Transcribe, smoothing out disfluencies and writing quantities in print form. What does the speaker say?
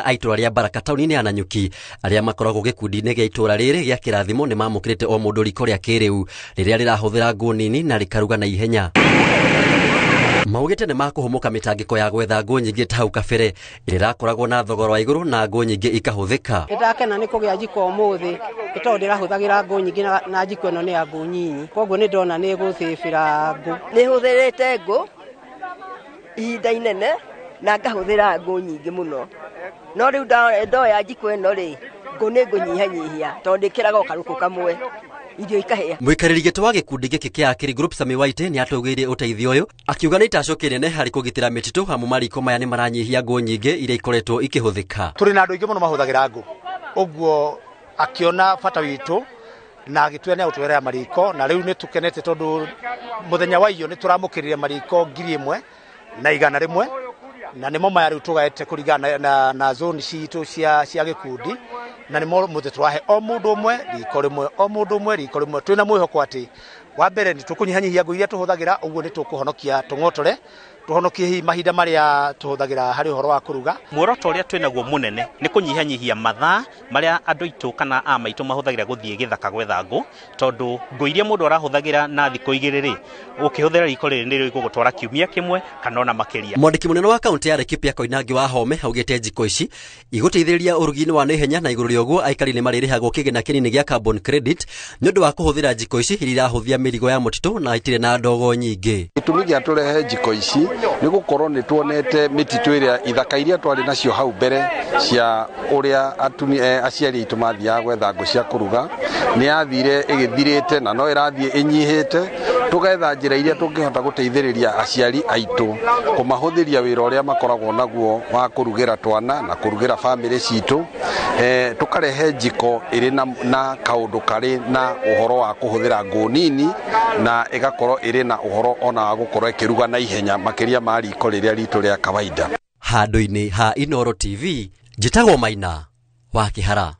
a itura ria Baraka tauni-ini ya Nanyuki aria makoragwo gikundi-ini gia itura riri gia kirathimo ni mamukirite o mundu riko ria kiriu riria rirahuthira ngũ nini na rikaruga na ihenya. Maugite ni makuhumuka mitangiko ya gwetha ngũ nyingi ta hau kabere iria irakoragwo na thogora wa iguru na ngũ nyingi ikahuthika. Ndakena ni kugia jiko umuthi ito ndirahuthagira ngũ nyingi na jiko ino ni ya ngũ nyinyi, koguo ni ndona ni guthibira ngũ. Ni huthirite ngũ ihinda inene na ngahuthira ngũ nyingi muno, no riu ndoya jiko ino ri ngũ ni ngunyihanyihia tondu ndikiraga karuku kamwe irio ikahia. Muikariri gito wa gikundi giki kia Akiri Group Sami Waite ni atugire uteithio uyu akiuga ni itacoke nene hari kugitira mititu hamu mariko maya ni maranyihia ngũ nyingi iria ikoretwo ikihuthika. Turi na andu ingi muno mahuthagira ngũ, uguo akiona bata witu na agitwe ni utwerera mariko, na riu ni tukenete tondu muthenya wa iyo ni turamukirire mariko 1,100 na nimo maya riu tugaete kuringana na zone citu cia gikundi, na nimo muthe twahe o mundu umwe riko rimwe, o mundu umwe riko rimwe. Twina mwihoko ati wa mbere ni tukunyihanyihia ngũ iria tuhuthagira, uguo ni tukuhonokia tung'otore tuhonokie hi mahinda maria tuhuthagira hari uhoro wa kuruga. Muoroto uria twinaguo munene ni kunyihanyihia mathaa maria andu itu kana a maitu mahuthagira guthie githaka gwetha ngũ, tondu ngũ iria mundu arahuthagira na thikũ igĩrĩ ri ukihuthira riko riri ni rigugutwara kiumia kimwe kana ona makiria. Mwandiki munene wa kaunti ya Laikipia Koinangi wa Home augite njiko ici iguteithĩrĩria urugi-ini wa naihenya, na iguru rioguo aikari ni maririhagwo kigina kinini gia carbon credit ni undu wa kuhuthira njiko ici iria irahuthia mirigo ya mutitu na itire na ndogo nyingi. Gitumi gia turehe njiko ici ni gukorwo ni tuonete mititu iria ithaka iria twari nacio hau mbere cia uria aciari aitu mathiaga gwetha ngũ cia kuruga ni yathire igithirite na no irathie inyihite. Tugetha njira iria tungihota guteithĩrĩria aciari aitu kumahuthiria wira uria makoragwo naguo wa kurugira twana na kurugira family citu, tukarehe njiko iri na kaundu kari na uhoro wa kuhuthira ngũ nini na igakorwo iri na uhoro ona wa gukorwo ikiruga na ihenya makiria ma riko riria ritu ria kawaida. Handu-ini ha Inooro TV, njitagwo Maina wa Kihara.